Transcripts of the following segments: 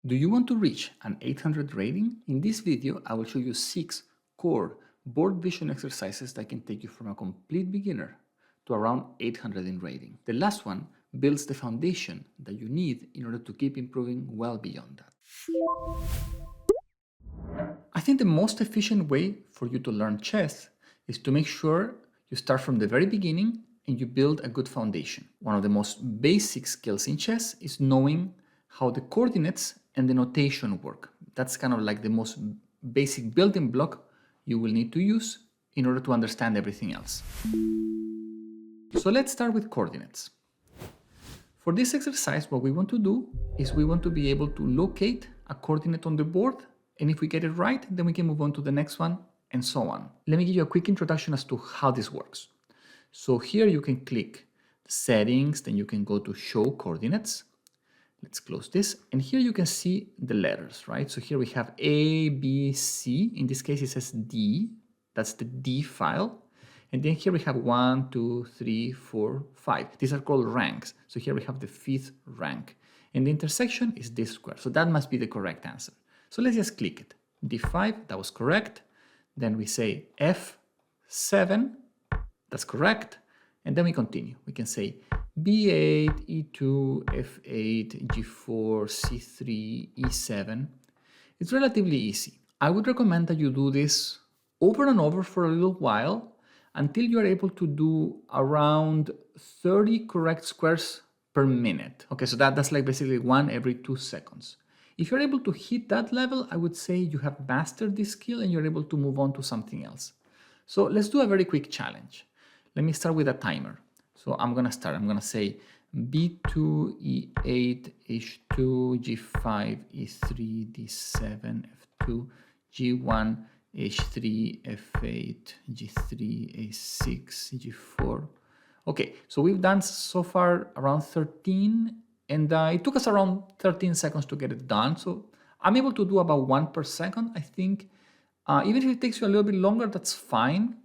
Do you want to reach an 800 rating? In this video, I will show you 6 core board vision exercises that can take you from a complete beginner to around 800 in rating. The last one builds the foundation that you need in order to keep improving well beyond that. I think the most efficient way for you to learn chess is to make sure you start from the very beginning and you build a good foundation. One of the most basic skills in chess is knowing how the coordinates and the notation work. That's kind of like the most basic building block you will need to use in order to understand everything else. So let's start with coordinates. For this exercise, what we want to do is we want to be able to locate a coordinate on the board, and if we get it right, then we can move on to the next one, and so on. Let me give you a quick introduction as to how this works. So here you can click settings, then you can go to show coordinates. Let's close this, and here you can see the letters, right? So here we have A, B, C. In this case, it says D. That's the D file. And then here we have 1, 2, 3, 4, 5. These are called ranks. So here we have the 5th rank. And the intersection is this square. So that must be the correct answer. So let's just click it. D5, that was correct. Then we say F7, that's correct. And then we continue. We can say B8, E2, F8, G4, C3, E7. It's relatively easy. I would recommend that you do this over and over for a little while until you are able to do around 30 correct squares per minute. Okay, so that's like basically 1 every 2 seconds. If you're able to hit that level, I would say you have mastered this skill and you're able to move on to something else. So let's do a very quick challenge. Let me start with a timer. So I'm gonna start. I'm gonna say B2, E8, H2, G5, E3, D7, F2, G1, H3, F8, G3, A6, G4. Okay, so we've done so far around 13, and it took us around 13 seconds to get it done. So I'm able to do about 1 per second, I think. Even if it takes you a little bit longer, that's fine.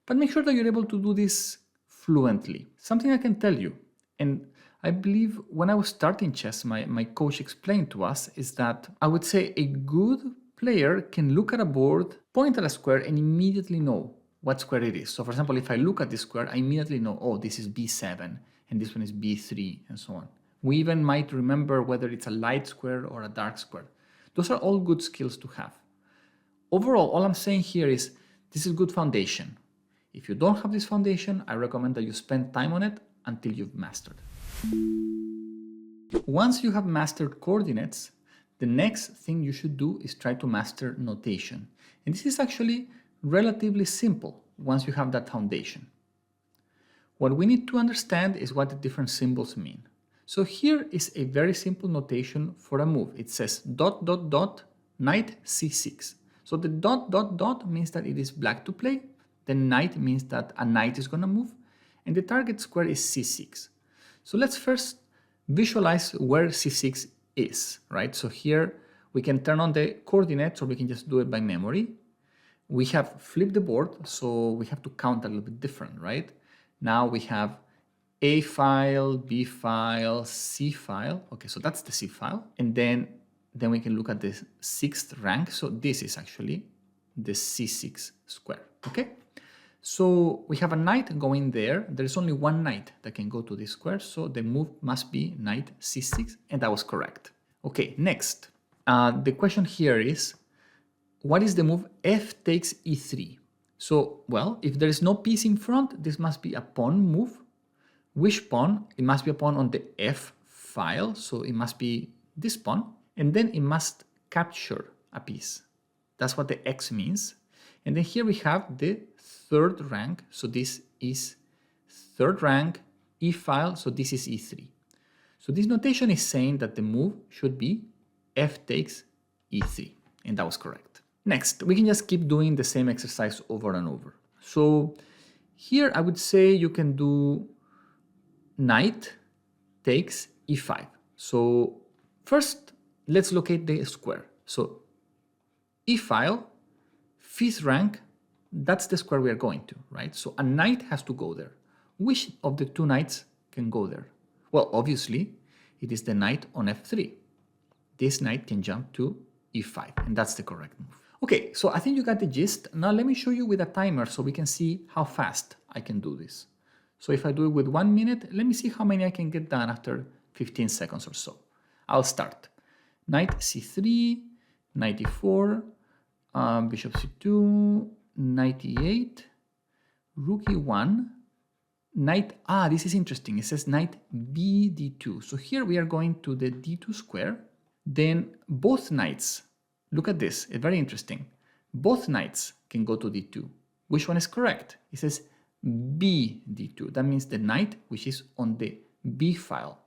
But make sure that you're able to do this fluently. Something I can tell you, and I believe when I was starting chess, my coach explained to us, is that I would say a good player can look at a board, point at a square, and immediately know what square it is. So for example, if I look at this square, I immediately know, oh, this is B7, and this one is B3, and so on. We even might remember whether it's a light square or a dark square. Those are all good skills to have. Overall, all I'm saying here is this is good foundation. If you don't have this foundation, I recommend that you spend time on it until you've mastered. Once you have mastered coordinates, the next thing you should do is try to master notation. And this is actually relatively simple once you have that foundation. What we need to understand is what the different symbols mean. So here is a very simple notation for a move. It says ... knight c6. So the ... means that it is black to play. The knight means that a knight is going to move. And the target square is c6. So let's first visualize where c6 is, right? So here we can turn on the coordinates, or we can just do it by memory. We have flipped the board, so we have to count a little bit different, right? Now we have A file, B file, C file. Okay, so that's the C file. And then we can look at the 6th rank. So this is actually the C6 square, okay? So we have a knight going there. There is only one knight that can go to this square, so the move must be knight c6, and that was correct. Okay, next. The question here is, what is the move f takes e3? So, well, if there is no piece in front, this must be a pawn move. Which pawn? It must be a pawn on the f file, so it must be this pawn, and then it must capture a piece. That's what the x means. And then here we have the 3rd rank, so this is 3rd rank, e file, so this is e3. So this notation is saying that the move should be f takes e3, and that was correct. Next, we can just keep doing the same exercise over and over. So here I would say you can do knight takes e5. So first, let's locate the square. So e file, 5th rank, that's the square we are going to, right? So a knight has to go there. Which of the 2 knights can go there? Well, obviously, it is the knight on f3. this knight can jump to e5, and that's the correct move. Okay, so I think you got the gist. Now let me show you with a timer so we can see how fast I can do this. So if I do it with 1 minute, let me see how many I can get done after 15 seconds or so. I'll start. Knight c3, knight e4, bishop c2, knight e8, rook e1, knight, this is interesting. It says knight b d2. So here we are going to the d2 square. Then both knights, look at this, it's very interesting. Both knights can go to d2. Which one is correct? It says b d2. That means the knight, which is on the b file,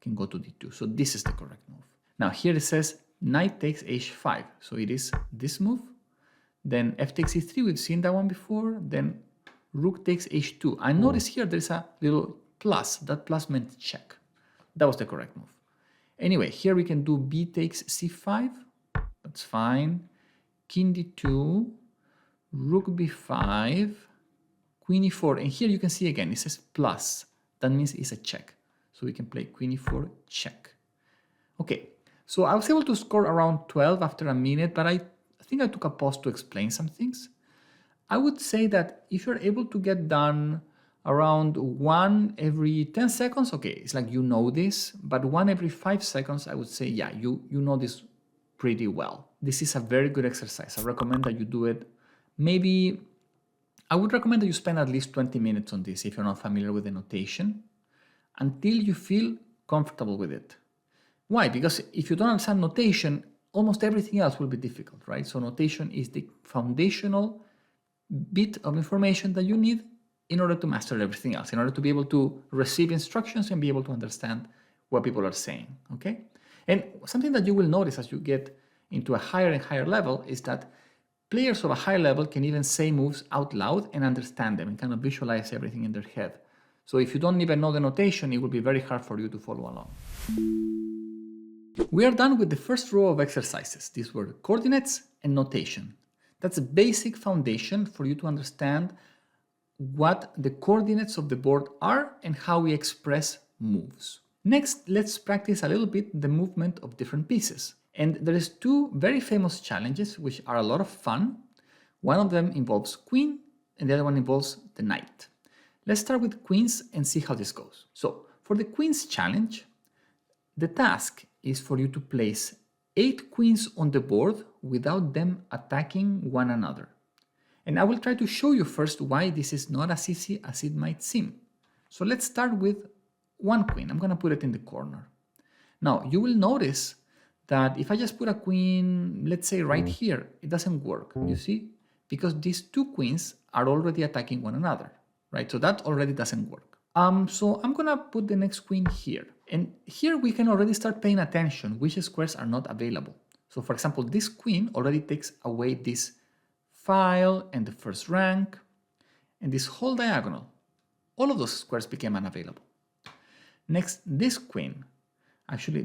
can go to d2. So this is the correct move. Now here it says knight takes h5. So it is this move. Then f takes e3, we've seen that one before. Then rook takes h2. I notice here there's a little plus. That plus meant check. That was the correct move. Anyway, here we can do b takes c5. That's fine. King d2, rook b5, queen e4. And here you can see again, it says plus. That means it's a check. So we can play queen e4, check. Okay, so I was able to score around 12 after a minute, but I think I took a pause to explain some things. I would say that if you're able to get done around 1 every 10 seconds, okay, it's like you know this, but 1 every 5 seconds, I would say, yeah, you know this pretty well. This is a very good exercise. I recommend that you do it. Maybe, I would recommend that you spend at least 20 minutes on this if you're not familiar with the notation, until you feel comfortable with it. Why? Because if you don't understand notation, almost everything else will be difficult, right? So notation is the foundational bit of information that you need in order to master everything else, in order to be able to receive instructions and be able to understand what people are saying, okay? And something that you will notice as you get into a higher and higher level is that players of a high level can even say moves out loud and understand them and kind of visualize everything in their head. So if you don't even know the notation, it will be very hard for you to follow along. We are done with the first row of exercises. These were coordinates and notation. That's a basic foundation for you to understand what the coordinates of the board are and how we express moves. Next, let's practice a little bit the movement of different pieces. And there is 2 very famous challenges which are a lot of fun. One of them involves queen and the other one involves the knight. Let's start with queens and see how this goes. So for the queens challenge, the task is for you to place 8 queens on the board without them attacking one another. And I will try to show you first why this is not as easy as it might seem. So let's start with 1 queen. I'm going to put it in the corner. Now you will notice that if I just put a queen, let's say right here, it doesn't work, you see? Because these 2 queens are already attacking one another, right? So that already doesn't work. So I'm going to put the next queen here. And here we can already start paying attention which squares are not available. So for example, this queen already takes away this file and the first rank and this whole diagonal. All of those squares became unavailable. Next, this queen actually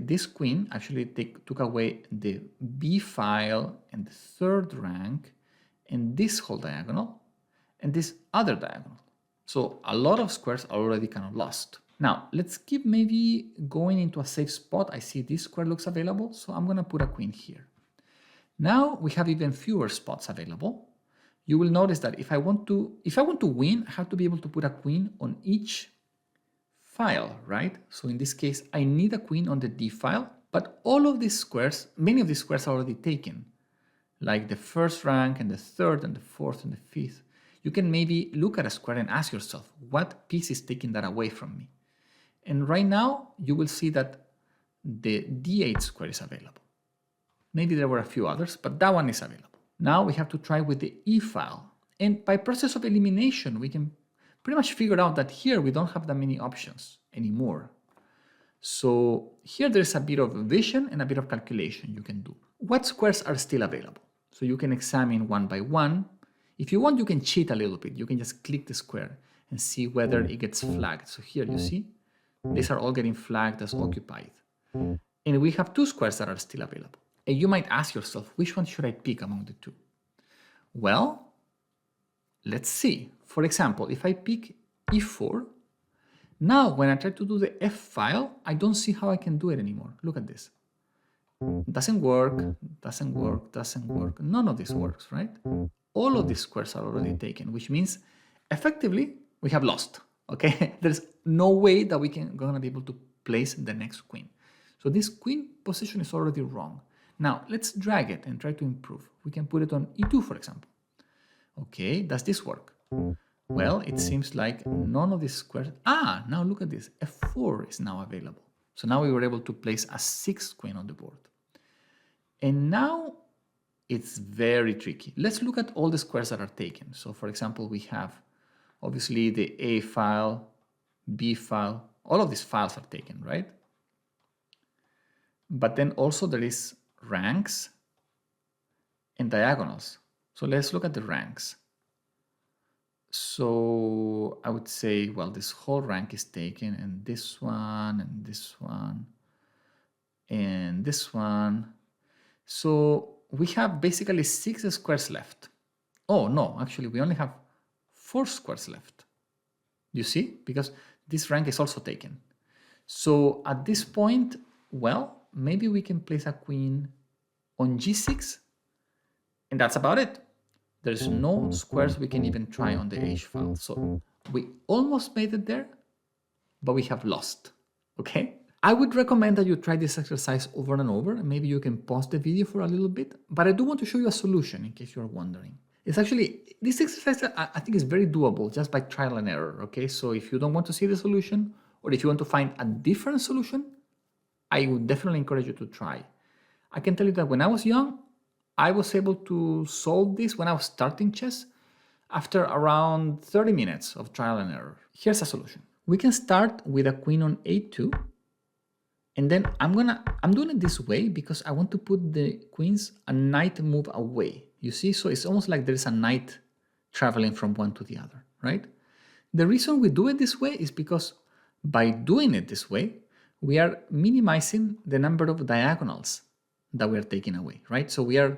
took away the B file and the third rank and this whole diagonal and this other diagonal. So a lot of squares are already kind of lost. Now, let's keep maybe going into a safe spot. I see this square looks available, so I'm going to put a queen here. Now we have even fewer spots available. You will notice that if I want to win, I have to be able to put a queen on each file, right? So in this case, I need a queen on the D file, but all of these squares, many of these squares are already taken, like the first rank and the third and the fourth and the fifth. You can maybe look at a square and ask yourself, what piece is taking that away from me? And right now, you will see that the D8 square is available. Maybe there were a few others, but that one is available. Now we have to try with the E file. And by process of elimination, we can pretty much figure out that here we don't have that many options anymore. So here there's a bit of vision and a bit of calculation you can do. What squares are still available? So you can examine one by one. If you want, you can cheat a little bit. You can just click the square and see whether it gets flagged. So here you see, these are all getting flagged as occupied. And we have 2 squares that are still available. And you might ask yourself, which one should I pick among the 2? Well, let's see. For example, if I pick E4, now when I try to do the F file, I don't see how I can do it anymore. Look at this. Doesn't work, doesn't work, doesn't work. None of this works, right? All of these squares are already taken, which means effectively we have lost, okay? There's no way that we can gonna be able to place the next queen. So this queen position is already wrong. Now let's drag it and try to improve. We can put it on e2, for example. Okay, does this work? Well, it seems like none of these squares. Now look at this. F4 is now available. So now we were able to place a sixth queen on the board. And now it's very tricky. Let's look at all the squares that are taken. So for example, we have obviously the A file, B file, all of these files are taken, right? But then also there is ranks and diagonals. So let's look at the ranks. So I would say, well, this whole rank is taken, and this one, and this one, and this one. So we have basically 6 squares left. Oh no, actually we only have 4 squares left. You see? Because this rank is also taken. So at this point, well, maybe we can place a queen on g6, and that's about it. There's no squares we can even try on the H file. So we almost made it there, but we have lost, okay? I would recommend that you try this exercise over and over, and maybe you can pause the video for a little bit, but I do want to show you a solution in case you're wondering. It's actually, this exercise I think is very doable just by trial and error, okay? So if you don't want to see the solution, or if you want to find a different solution, I would definitely encourage you to try. I can tell you that when I was young, I was able to solve this when I was starting chess after around 30 minutes of trial and error. Here's a solution. We can start with a queen on a2, and then I'm doing it this way because I want to put the queens a knight move away. You see, so it's almost like there's a knight traveling from one to the other, right? The reason we do it this way is because by doing it this way, we are minimizing the number of diagonals that we are taking away, right? So we are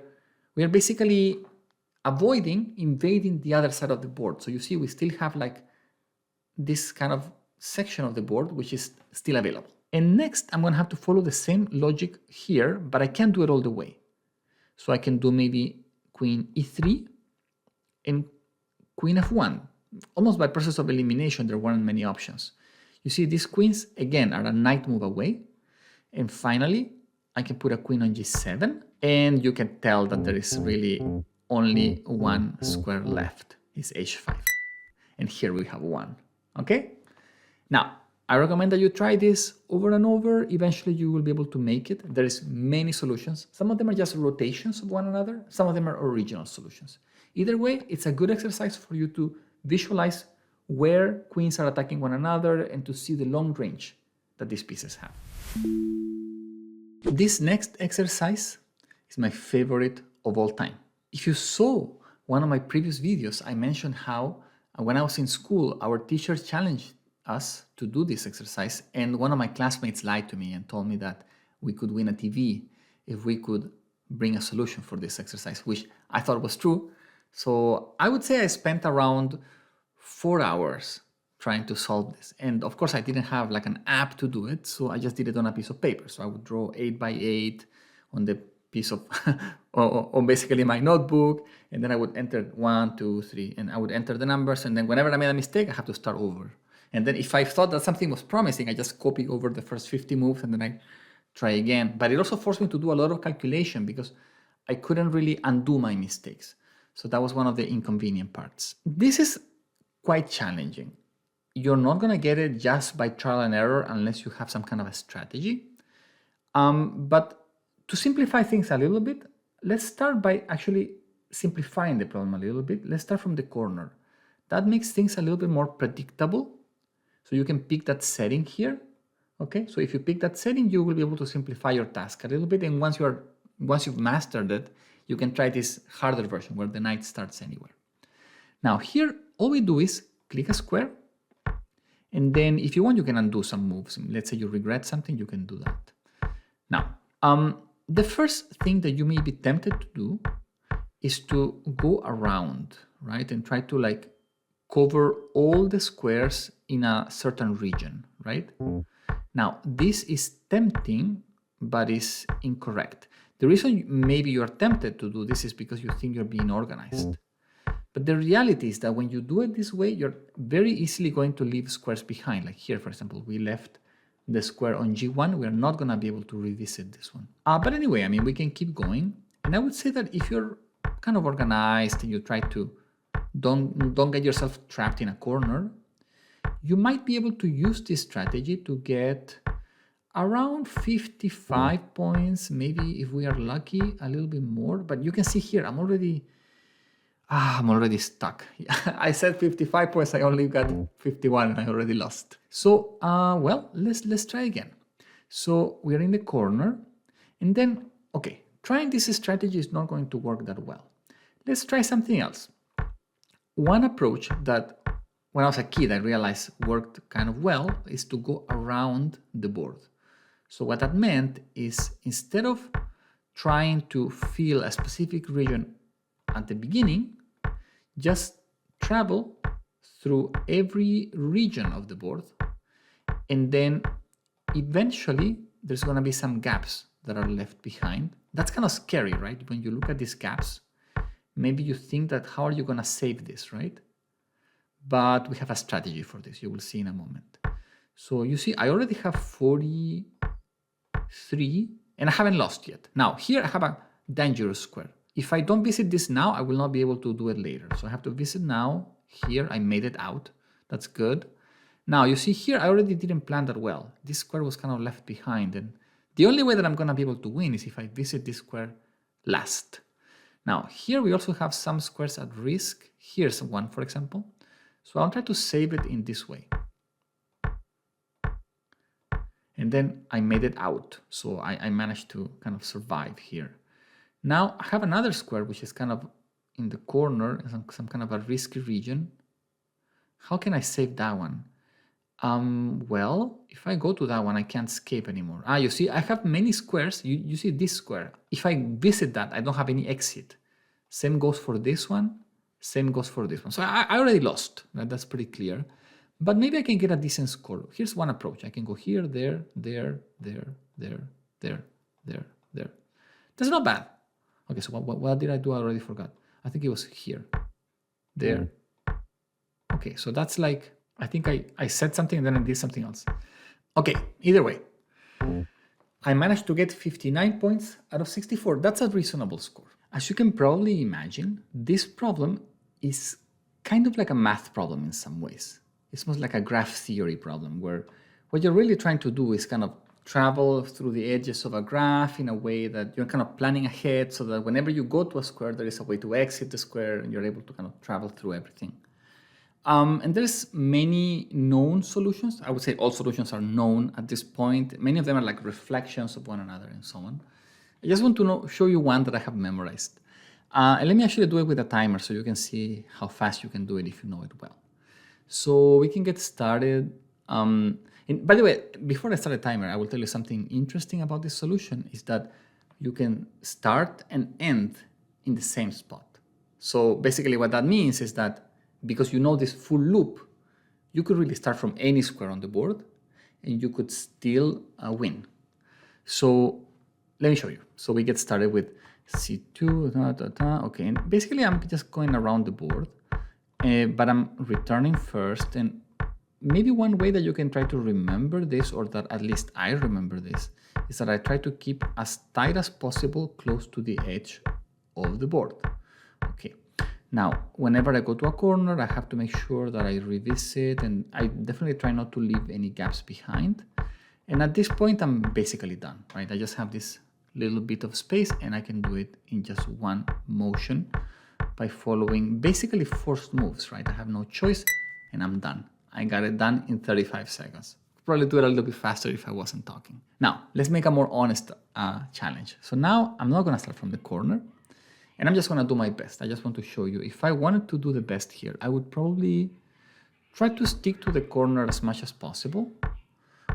basically avoiding invading the other side of the board. So you see, we still have like this kind of section of the board which is still available. And next, I'm going to have to follow the same logic here, but I can't do it all the way. So I can do maybe queen e3 and queen f1. Almost by process of elimination, there weren't many options. You see, these queens, again, are a knight move away. And finally, I can put a queen on g7, and you can tell that there is really only one square left, is h5. And here we have one, okay? Now, I recommend that you try this over and over. Eventually, you will be able to make it. There is many solutions. Some of them are just rotations of one another. Some of them are original solutions. Either way, it's a good exercise for you to visualize where queens are attacking one another and to see the long range that these pieces have. This next exercise is my favorite of all time. If you saw one of my previous videos, I mentioned how when I was in school, our teacher challenged us to do this exercise, and one of my classmates lied to me and told me that we could win a TV if we could bring a solution for this exercise, which I thought was true. So I would say I spent around 4 hours trying to solve this. And of course, I didn't have like an app to do it, so I just did it on a piece of paper. So I would draw 8 by 8 on the piece of, on basically my notebook, and then I would enter 1, 2, 3, and I would enter the numbers, and then whenever I made a mistake, I have to start over. And then if I thought that something was promising, I just copy over the first 50 moves, and then I try again. But it also forced me to do a lot of calculation because I couldn't really undo my mistakes. So that was one of the inconvenient parts. This is quite challenging. You're not going to get it just by trial and error unless you have some kind of a strategy. But to simplify things a little bit, let's start by actually simplifying the problem a little bit. Let's start from the corner. That makes things a little bit more predictable. So you can pick that setting here. Okay, so if you pick that setting, you will be able to simplify your task a little bit. And once you've mastered it, you can try this harder version where the knight starts anywhere. Now here, all we do is click a square. And then if you want, you can undo some moves. Let's say you regret something, you can do that. Now, the first thing that you may be tempted to do is to go around, right? And try to like cover all the squares in a certain region, right? Now, this is tempting, but is incorrect. The reason maybe you're tempted to do this is because you think you're being organized. But the reality is that when you do it this way, you're very easily going to leave squares behind. Like here, for example, we left the square on G1. We're not going to be able to revisit this one. But anyway, I mean, we can keep going. And I would say that if you're kind of organized and you try to don't get yourself trapped in a corner, you might be able to use this strategy to get around 55 points, maybe if we are lucky, a little bit more. But you can see here, I'm already stuck. I said 55 points, I only got 51 and I already lost. So, well, let's try again. So we're in the corner and then, okay, trying this strategy is not going to work that well. Let's try something else. One approach that when I was a kid I realized worked kind of well is to go around the board. So what that meant is instead of trying to fill a specific region at the beginning, just travel through every region of the board, and then eventually there's going to be some gaps that are left behind. That's kind of scary, right? When you look at these gaps, maybe you think that how are you going to save this, right? But we have a strategy for this. You will see in a moment. So you see, I already have 43 and I haven't lost yet. Now here I have a dangerous square. If I don't visit this now, I will not be able to do it later. So I have to visit now. Here I made it out. That's good. Now you see here, I already didn't plan that well. This square was kind of left behind. And the only way that I'm going to be able to win is if I visit this square last. Now here we also have some squares at risk. Here's one, for example. So I'll try to save it in this way. And then I made it out. So I managed to kind of survive here. Now I have another square which is kind of in the corner, some kind of a risky region. How can I save that one? Well, if I go to that one, I can't escape anymore. You see, I have many squares. You see this square. If I visit that, I don't have any exit. Same goes for this one. Same goes for this one. So I already lost. Right? That's pretty clear. But maybe I can get a decent score. Here's one approach. I can go here, there, there, there, there, there, there, there. That's not bad. Okay, so what did I do? I already forgot. I think it was here, there. Okay, so that's like, I think I said something and then I did something else. Okay, either way, I managed to get 59 points out of 64. That's a reasonable score. As you can probably imagine, this problem is kind of like a math problem in some ways. It's most like a graph theory problem where what you're really trying to do is kind of travel through the edges of a graph in a way that you're kind of planning ahead so that whenever you go to a square, there is a way to exit the square and you're able to kind of travel through everything. And there's many known solutions. I would say all solutions are known at this point. Many of them are like reflections of one another and so on. I just want to show you one that I have memorized. And let me actually do it with a timer so you can see how fast you can do it if you know it well. So we can get started. And by the way, before I start a timer, I will tell you something interesting about this solution is that you can start and end in the same spot. So basically what that means is that because you know this full loop, you could really start from any square on the board and you could still win. So let me show you. So we get started with C2, okay, and basically I'm just going around the board, but I'm returning first. And maybe one way that you can try to remember this, or that at least I remember this, is that I try to keep as tight as possible close to the edge of the board. Okay. Now, whenever I go to a corner, I have to make sure that I revisit, and I definitely try not to leave any gaps behind. And at this point, I'm basically done, right? I just have this little bit of space and I can do it in just one motion by following basically forced moves, right? I have no choice and I'm done. I got it done in 35 seconds. Probably do it a little bit faster if I wasn't talking. Now, let's make a more honest challenge. So now I'm not gonna start from the corner. And I'm just going to do my best. I just want to show you. If I wanted to do the best here, I would probably try to stick to the corner as much as possible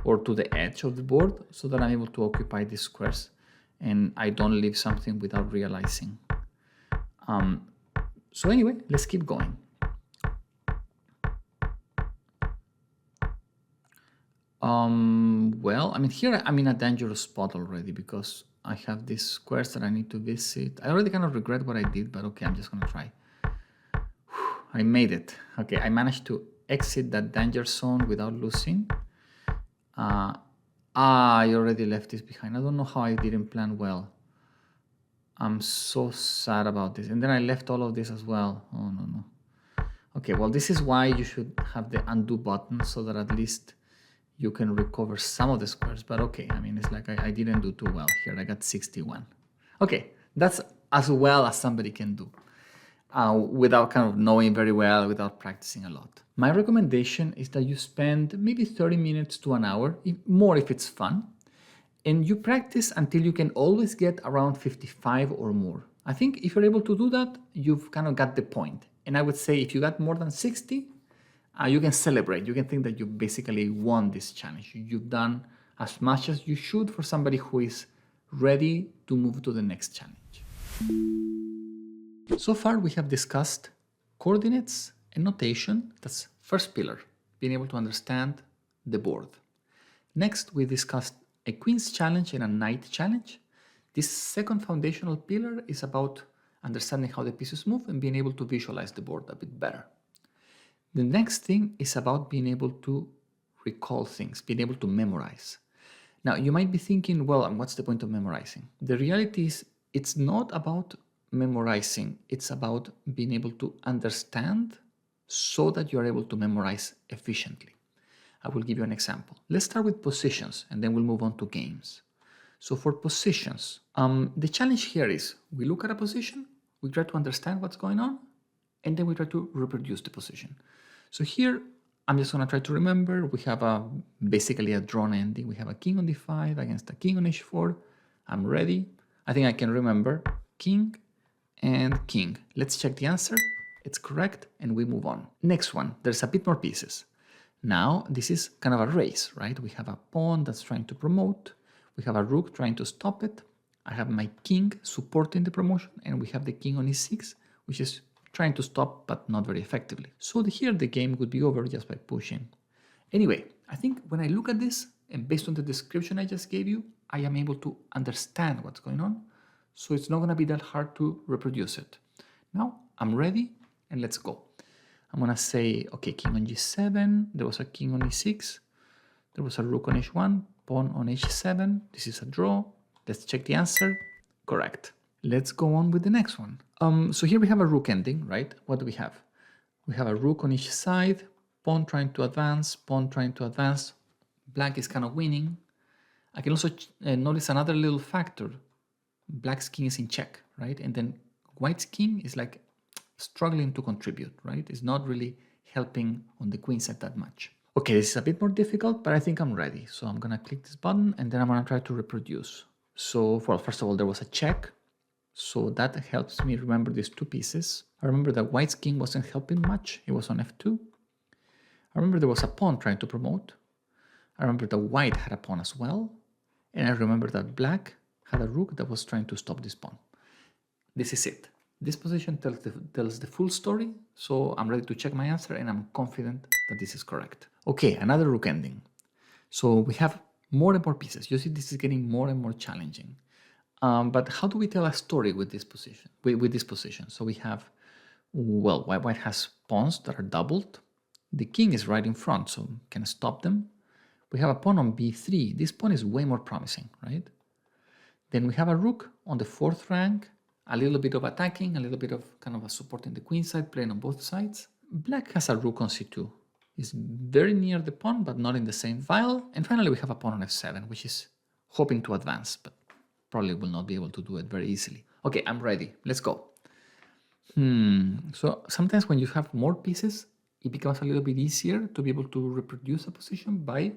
or to the edge of the board so that I'm able to occupy these squares and I don't leave something without realizing. So anyway, let's keep going. Well, I mean, here I'm in a dangerous spot already because I have these squares that I need to visit. I already kind of regret what I did, but okay, I'm just gonna try. I made it. Okay, I managed to exit that danger zone without losing. I already left this behind. I don't know how I didn't plan well. I'm so sad about this. And then I left all of this as well. Oh, no. Okay, well, this is why you should have the undo button so that at least you can recover some of the squares. But okay, I mean, it's like I didn't do too well here. I got 61. Okay, that's as well as somebody can do without kind of knowing very well, without practicing a lot. My recommendation is that you spend maybe 30 minutes to an hour, more if it's fun, and you practice until you can always get around 55 or more. I think if you're able to do that, you've kind of got the point. And I would say if you got more than 60, you can celebrate. You can think that you basically won this challenge. You've done as much as you should for somebody who is ready to move to the next challenge. So far, we have discussed coordinates and notation. That's first pillar, being able to understand the board. Next, we discussed a queen's challenge and a knight challenge. This second foundational pillar is about understanding how the pieces move and being able to visualize the board a bit better. The next thing is about being able to recall things, being able to memorize. Now, you might be thinking, well, what's the point of memorizing? The reality is it's not about memorizing, it's about being able to understand so that you're able to memorize efficiently. I will give you an example. Let's start with positions and then we'll move on to games. So for positions, the challenge here is we look at a position, we try to understand what's going on, and then we try to reproduce the position. So here, I'm just going to try to remember, we have basically a drawn ending. We have a king on d5 against a king on h4. I'm ready. I think I can remember king and king. Let's check the answer. It's correct, and we move on. Next one, there's a bit more pieces. Now, this is kind of a race, right? We have a pawn that's trying to promote. We have a rook trying to stop it. I have my king supporting the promotion, and we have the king on e6, which is trying to stop, but not very effectively. So here the game would be over just by pushing. Anyway, I think when I look at this, and based on the description I just gave you, I am able to understand what's going on. So it's not going to be that hard to reproduce it. Now I'm ready, and let's go. I'm going to say, okay, king on g7, there was a king on e6, there was a rook on h1, pawn on h7, this is a draw. Let's check the answer. Correct. Let's go on with the next one. So here we have a rook ending, right? What do we have? We have a rook on each side, pawn trying to advance, pawn trying to advance. Black is kind of winning. I can also notice another little factor. Black's king is in check, right? And then white's king is like struggling to contribute, right? It's not really helping on the queen side that much. Okay, this is a bit more difficult, but I think I'm ready. So I'm gonna click this button and then I'm gonna try to reproduce. So, well, first of all, there was a check. So that helps me remember these two pieces. I remember that white's king wasn't helping much. It was on f2. I remember there was a pawn trying to promote. I remember that white had a pawn as well. And I remember that black had a rook that was trying to stop this pawn. This is it. This position tells the full story. So I'm ready to check my answer and I'm confident that this is correct. Okay, another rook ending. So we have more and more pieces. You see, this is getting more and more challenging. But how do we tell a story with this position? With this position, so we have, well, white has pawns that are doubled. The king is right in front, so can stop them. We have a pawn on b3. This pawn is way more promising, right? Then we have a rook on the 4th rank, a little bit of attacking, a little bit of kind of a supporting the queen side, playing on both sides. Black has a rook on c2. It's very near the pawn, but not in the same file. And finally, we have a pawn on f7, which is hoping to advance, but probably will not be able to do it very easily. Okay, I'm ready. Let's go. So sometimes when you have more pieces, it becomes a little bit easier to be able to reproduce a position by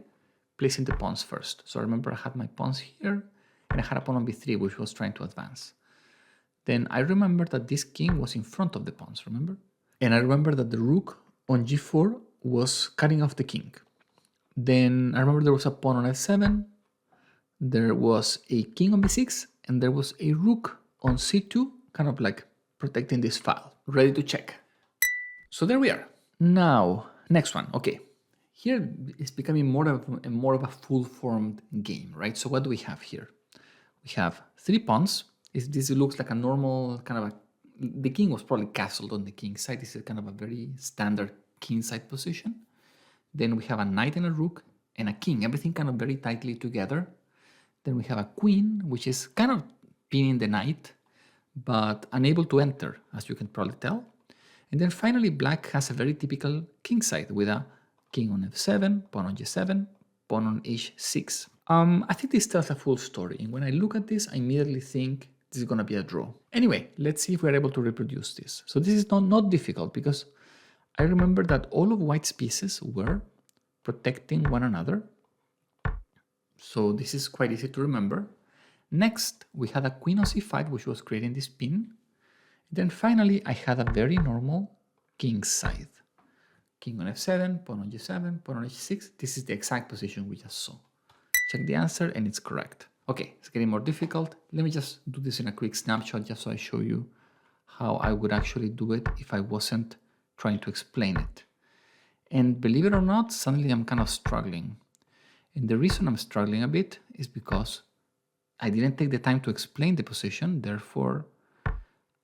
placing the pawns first. So remember I had my pawns here, and I had a pawn on b3, which was trying to advance. Then I remember that this king was in front of the pawns, remember? And I remember that the rook on g4 was cutting off the king. Then I remember there was a pawn on f7, there was a king on b6, and there was a rook on c2, kind of like protecting this file, ready to check. So there we are. Now, next one. Okay, Here it's becoming more of a full-formed game, right? So what do we have here? We have 3 pawns. This looks like a normal kind of a... The king was probably castled on the king side. This is kind of a very standard king side position. Then we have a knight and a rook and a king, everything kind of very tightly together. Then we have a queen, which is kind of pinning the knight, but unable to enter, as you can probably tell. And then finally, black has a very typical king side with a king on f7, pawn on g7, pawn on h6. I think this tells a full story, and when I look at this, I immediately think this is going to be a draw. Anyway, let's see if we're able to reproduce this. So this is not difficult, because I remember that all of white's pieces were protecting one another. So this is quite easy to remember. Next, we had a queen on c5, which was creating this pin. Then finally, I had a very normal king side. King on f7, pawn on g7, pawn on h6. This is the exact position we just saw. Check the answer and it's correct. Okay, it's getting more difficult. Let me just do this in a quick snapshot just so I show you how I would actually do it if I wasn't trying to explain it. And believe it or not, suddenly I'm kind of struggling. And the reason I'm struggling a bit is because I didn't take the time to explain the position, therefore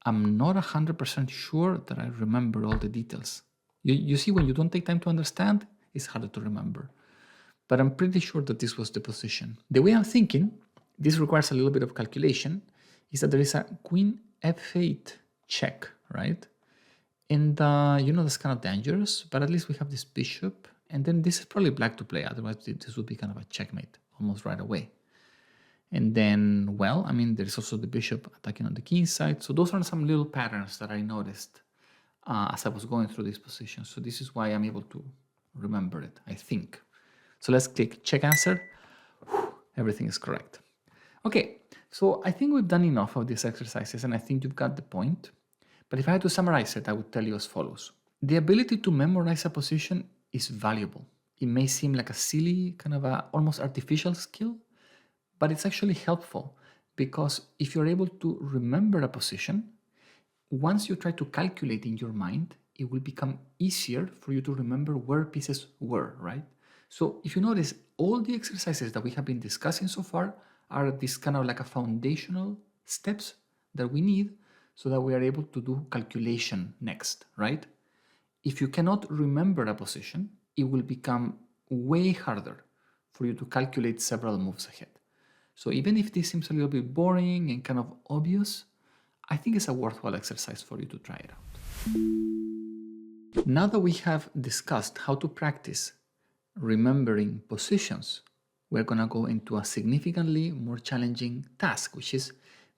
I'm not 100% sure that I remember all the details. You see, when you don't take time to understand, it's harder to remember. But I'm pretty sure that this was the position. The way I'm thinking, this requires a little bit of calculation, is that there is a queen f8 check, right? And you know, that's kind of dangerous, but at least we have this bishop, and then this is probably black to play, otherwise this would be kind of a checkmate almost right away. And then, well, I mean, there's also the bishop attacking on the king side. So those are some little patterns that I noticed as I was going through this position. So this is why I'm able to remember it, I think. So let's click check answer. Whew, everything is correct. Okay, so I think we've done enough of these exercises, and I think you've got the point. But if I had to summarize it, I would tell you as follows. The ability to memorize a position is valuable. It may seem like a silly, kind of a almost artificial skill, but it's actually helpful, because if you're able to remember a position, once you try to calculate in your mind, it will become easier for you to remember where pieces were, right? So if you notice, all the exercises that we have been discussing so far are this kind of like a foundational steps that we need so that we are able to do calculation next, right? If you cannot remember a position, it will become way harder for you to calculate several moves ahead. So even if this seems a little bit boring and kind of obvious, I think it's a worthwhile exercise for you to try it out. Now that we have discussed how to practice remembering positions, we're going to go into a significantly more challenging task, which is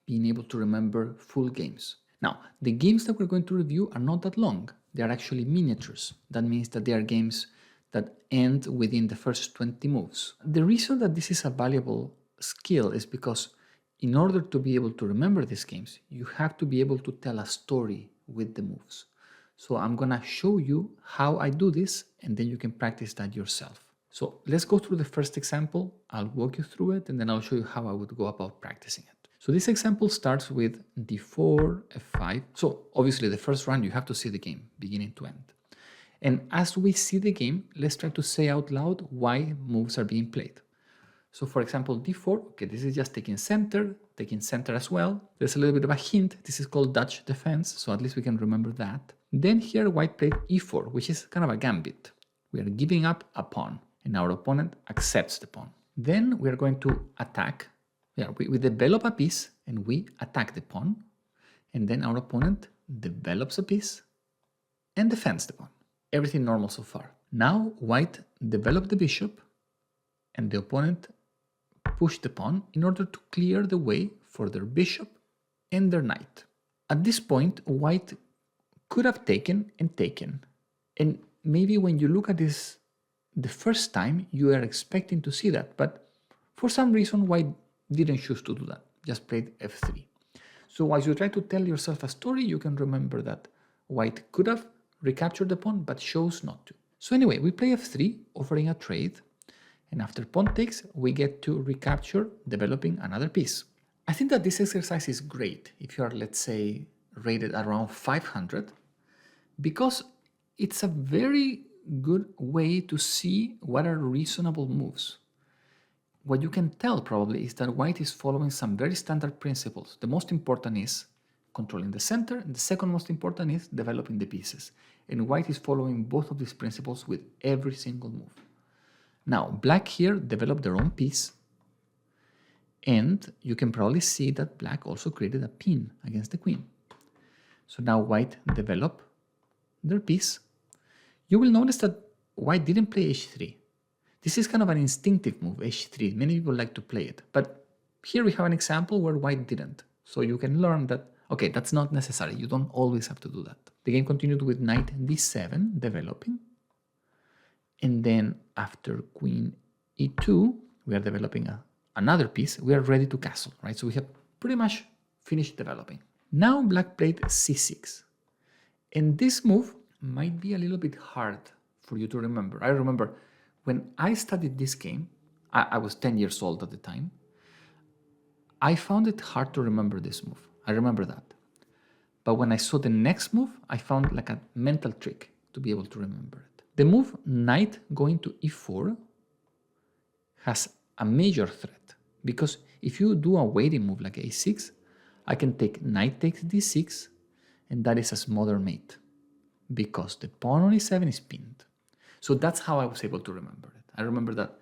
being able to remember full games. Now, the games that we're going to review are not that long. They are actually miniatures. That means that they are games that end within the first 20 moves. The reason that this is a valuable skill is because in order to be able to remember these games, you have to be able to tell a story with the moves. So I'm gonna show you how I do this, and then you can practice that yourself. So let's go through the first example. I'll walk you through it, and then I'll show you how I would go about practicing it. So this example starts with d4, f5. So obviously the first round you have to see the game beginning to end. And as we see the game, let's try to say out loud why moves are being played. So for example, d4, okay, this is just taking center as well. There's a little bit of a hint. This is called Dutch defense, so at least we can remember that. Then here white played e4, which is kind of a gambit. We are giving up a pawn, and our opponent accepts the pawn. Then we are going to attack. Yeah, we develop a piece, and we attack the pawn. And then our opponent develops a piece and defends the pawn. Everything normal so far. Now white developed the bishop, and the opponent pushed the pawn in order to clear the way for their bishop and their knight. At this point, white could have taken and taken. And maybe when you look at this the first time, you are expecting to see that, but for some reason, white didn't choose to do that, just played f3. So as you try to tell yourself a story, you can remember that white could have recaptured the pawn, but chose not to. So anyway, we play f3, offering a trade. And after pawn takes, we get to recapture, developing another piece. I think that this exercise is great if you are, let's say, rated around 500, because it's a very good way to see what are reasonable moves. What you can tell probably is that white is following some very standard principles. The most important is controlling the center, and the second most important is developing the pieces. And white is following both of these principles with every single move. Now, black here developed their own piece, and you can probably see that black also created a pin against the queen. So now white develop their piece. You will notice that white didn't play h3. This is kind of an instinctive move, h3. Many people like to play it. But here we have an example where white didn't. So you can learn that, okay, that's not necessary. You don't always have to do that. The game continued with knight d7 developing. And then after queen e2, we are developing another piece. We are ready to castle, right? So we have pretty much finished developing. Now black played c6. And this move might be a little bit hard for you to remember. I remember when I studied this game, I was 10 years old at the time, I found it hard to remember this move. I remember that. But when I saw the next move, I found like a mental trick to be able to remember it. The move knight going to e4 has a major threat, because if you do a waiting move like a6, I can take knight takes d6, and that is a smothered mate, because the pawn on e7 is pinned. So that's how I was able to remember it. I remember that,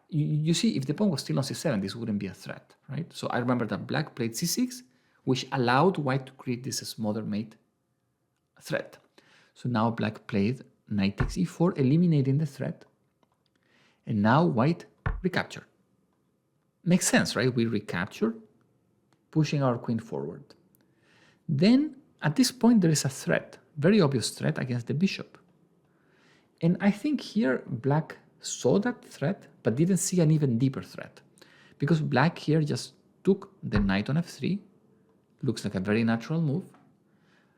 you see, if the pawn was still on c7, this wouldn't be a threat, right? So I remember that black played c6, which allowed white to create this smothered mate threat. So now black played knight takes e4, eliminating the threat. And now white recaptured. Makes sense, right? We recapture, pushing our queen forward. Then, at this point, there is a threat, very obvious threat against the bishop. And I think here black saw that threat, but didn't see an even deeper threat. Because black here just took the knight on f3, looks like a very natural move.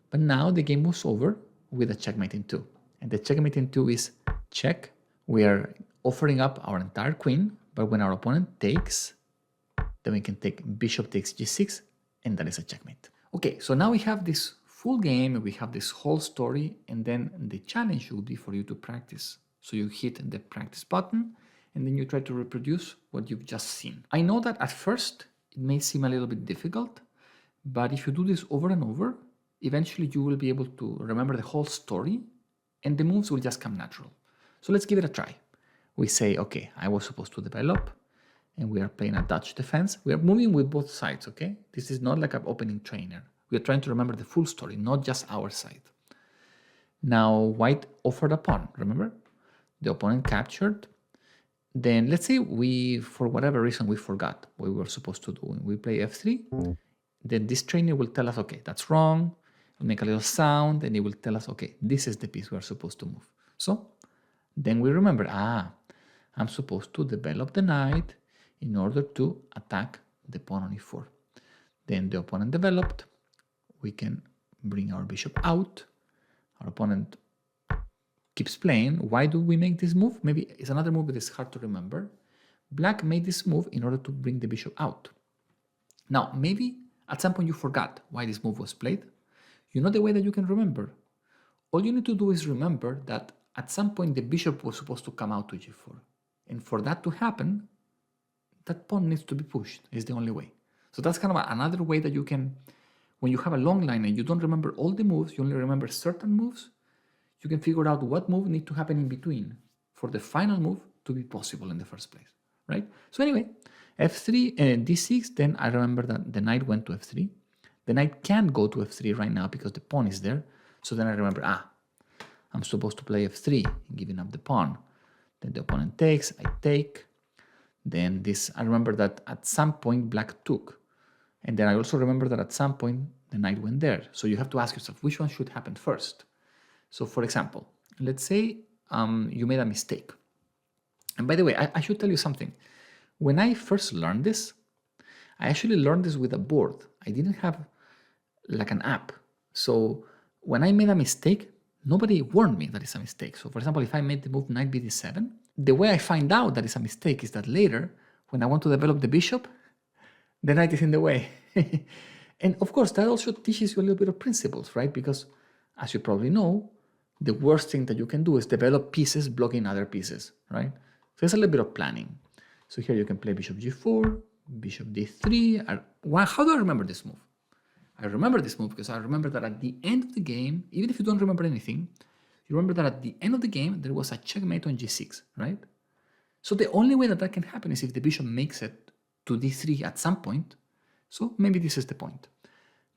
But now the game was over with a checkmate in 2. And the checkmate in 2 is check. We are offering up our entire queen, but when our opponent takes, then we can take bishop takes g6, and that is a checkmate. Okay, so now we have this full game, we have this whole story, and then the challenge would be for you to practice. So you hit the practice button, and then you try to reproduce what you've just seen. I know that at first it may seem a little bit difficult, but if you do this over and over, eventually you will be able to remember the whole story, and the moves will just come natural. So let's give it a try. We say, okay, I was supposed to develop, and we are playing a Dutch defense. We are moving with both sides, okay? This is not like an opening trainer. We are trying to remember the full story, not just our side. Now, white offered a pawn, remember? The opponent captured. Then let's say we, for whatever reason, we forgot what we were supposed to do. We play f3. Then this trainer will tell us, okay, that's wrong. It'll make a little sound, and it will tell us, okay, this is the piece we are supposed to move. So then we remember, I'm supposed to develop the knight in order to attack the pawn on e4. Then the opponent developed. We can bring our bishop out. Our opponent keeps playing. Why do we make this move? Maybe it's another move that is hard to remember. Black made this move in order to bring the bishop out. Now, maybe at some point you forgot why this move was played. You know the way that you can remember. All you need to do is remember that at some point the bishop was supposed to come out to g4. And for that to happen, that pawn needs to be pushed. Is the only way. So that's kind of another way that you can, when you have a long line and you don't remember all the moves, you only remember certain moves, you can figure out what move needs to happen in between for the final move to be possible in the first place, right? So anyway, f3 and d6, then I remember that the knight went to f3. The knight can't go to f3 right now because the pawn is there. So then I remember, I'm supposed to play f3, giving up the pawn. Then the opponent takes, I take. Then this, I remember that at some point black took. And then I also remember that at some point the knight went there. So you have to ask yourself, which one should happen first? So for example, let's say you made a mistake. And by the way, I should tell you something. When I first learned this, I actually learned this with a board. I didn't have like an app. So when I made a mistake, nobody warned me that it's a mistake. So for example, if I made the move knight bd7, the way I find out that it's a mistake is that later, when I want to develop the bishop, the knight is in the way. And of course, that also teaches you a little bit of principles, right? Because as you probably know, the worst thing that you can do is develop pieces blocking other pieces, right? So it's a little bit of planning. So here you can play bishop g4, bishop d3. How do I remember this move? I remember this move because I remember that at the end of the game, even if you don't remember anything, you remember that at the end of the game, there was a checkmate on g6, right? So the only way that that can happen is if the bishop makes it to d3 at some point. So maybe this is the point.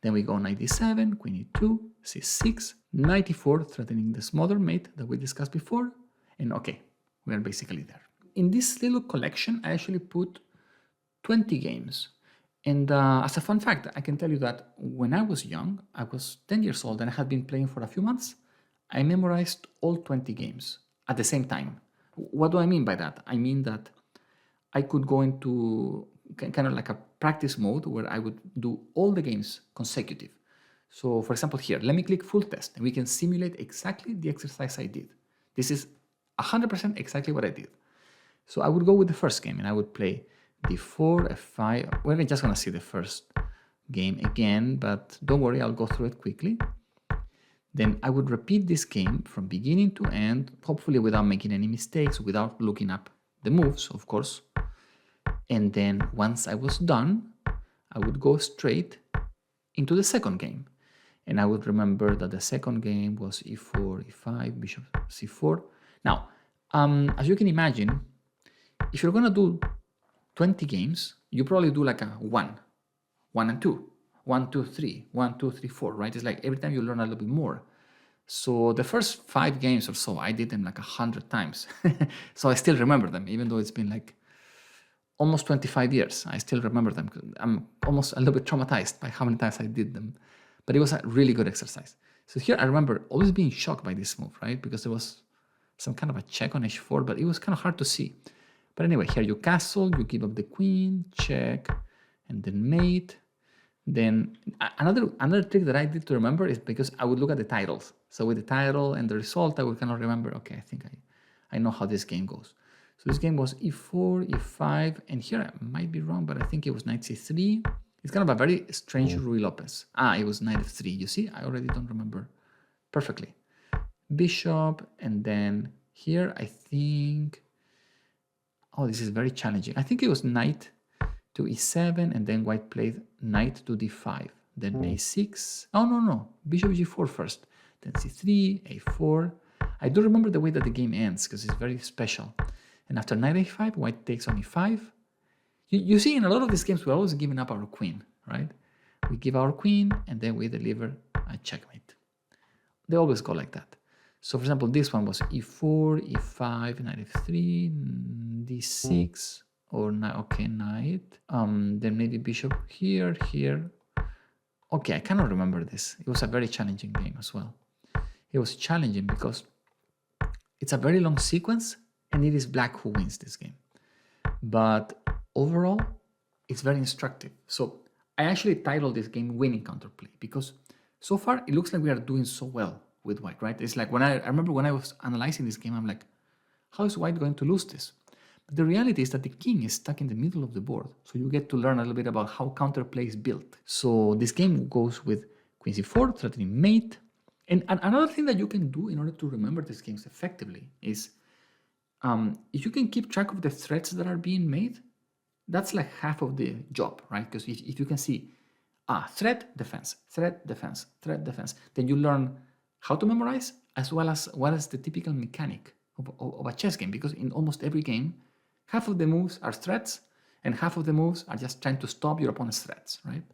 Then we go knight d7, queen e2, c6, knight e4, threatening the smaller mate that we discussed before. And okay, we are basically there. In this little collection, I actually put 20 games. And as a fun fact, I can tell you that when I was young, I was 10 years old and I had been playing for a few months, I memorized all 20 games at the same time. What do I mean by that? I mean that I could go into kind of like a practice mode where I would do all the games consecutive. So for example here, let me click full test and we can simulate exactly the exercise I did. This is 100% exactly what I did. So I would go with the first game and I would play d4, f5. We're just going to see the first game again, but don't worry, I'll go through it quickly. Then I would repeat this game from beginning to end, hopefully without making any mistakes, without looking up the moves, of course. And then once I was done, I would go straight into the second game. And I would remember that the second game was e4, e5, bishop c4. Now, as you can imagine, if you're going to do 20 games, you probably do like a 1 and 2, 1, 2, 3, 1, 2, 3, 4, right? It's like every time you learn a little bit more. So the first 5 games or so, I did them like 100 times. So I still remember them, even though it's been like almost 25 years. I still remember them. I'm almost a little bit traumatized by how many times I did them. But it was a really good exercise. So here I remember always being shocked by this move, right? Because there was some kind of a check on h4, but it was kind of hard to see. But anyway, here you castle, you give up the queen, check, and then mate. Then another trick that I did to remember is because I would look at the titles. So with the title and the result, I would kind of remember, okay, I think I know how this game goes. So this game was e4, e5, and here I might be wrong, but I think it was knight c3. It's kind of a very strange Ruy Lopez. It was knight f3. You see, I already don't remember perfectly. Bishop, and then here I think, oh, this is very challenging. I think it was knight to e7, and then white played knight to d5, then a6. Oh, no, bishop g4 first, then c3, a4. I do remember the way that the game ends because it's very special. And after knight a5, white takes on e5. You see, in a lot of these games, we're always giving up our queen, right? We give our queen, and then we deliver a checkmate. They always go like that. So, for example, this one was e4, e5, knight f3, d6, or knight. Then maybe bishop here, here. Okay, I cannot remember this. It was a very challenging game as well. It was challenging because it's a very long sequence, and it is black who wins this game. But overall, it's very instructive. So I actually titled this game Winning Counterplay because so far it looks like we are doing so well with white, right? It's like I remember when I was analyzing this game, I'm like, how is white going to lose this? But the reality is that the king is stuck in the middle of the board. So you get to learn a little bit about how counterplay is built. So this game goes with queen c4, threatening mate. And another thing that you can do in order to remember these games effectively is if you can keep track of the threats that are being made, that's like half of the job, right? Because if you can see threat, defense, threat, defense, threat, defense, then you learn how to memorize as well as what is the typical mechanic of a chess game. Because in almost every game, half of the moves are threats and half of the moves are just trying to stop your opponent's threats, right?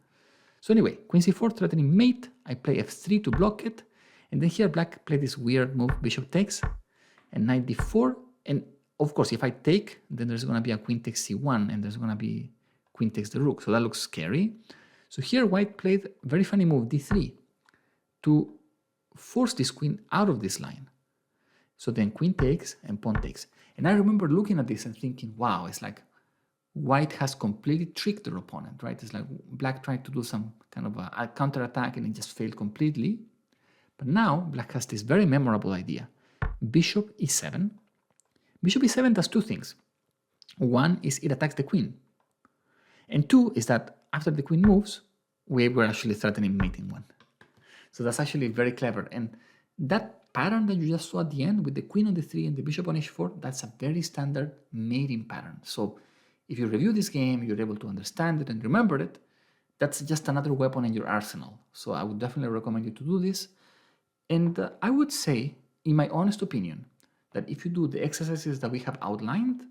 So anyway, queen c4 threatening mate, I play f3 to block it. And then here black play this weird move, bishop takes, and knight d4. And of course, if I take, then there's going to be a queen takes c1, and there's going to be queen takes the rook. So that looks scary. So here white played a very funny move, d3, to force this queen out of this line. So then queen takes and pawn takes. And I remember looking at this and thinking, wow, it's like white has completely tricked their opponent, right? It's like black tried to do some kind of a counterattack and it just failed completely. But now black has this very memorable idea. Bishop e7. Bishop e7 does two things. One is it attacks the queen. And two is that after the queen moves, we were actually threatening mate in one. So that's actually very clever. And that pattern that you just saw at the end with the queen on d3 and the bishop on h4, that's a very standard mating pattern. So if you review this game, you're able to understand it and remember it, that's just another weapon in your arsenal. So I would definitely recommend you to do this. And I would say, in my honest opinion, that if you do the exercises that we have outlined,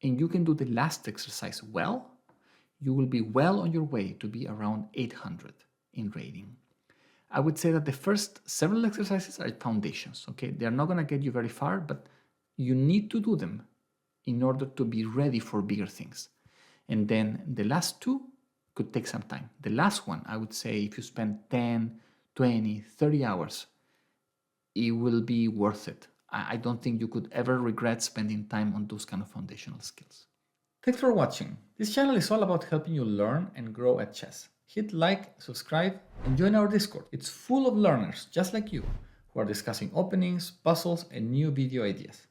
and you can do the last exercise well, you will be well on your way to be around 800 in rating. I would say that the first several exercises are foundations, okay? They're not gonna get you very far, but you need to do them in order to be ready for bigger things. And then the last two could take some time. The last one, I would say if you spend 10, 20, 30 hours, it will be worth it. I don't think you could ever regret spending time on those kind of foundational skills. Thanks for watching. This channel is all about helping you learn and grow at chess. Hit like, subscribe, and join our Discord. It's full of learners just like you who are discussing openings, puzzles, and new video ideas.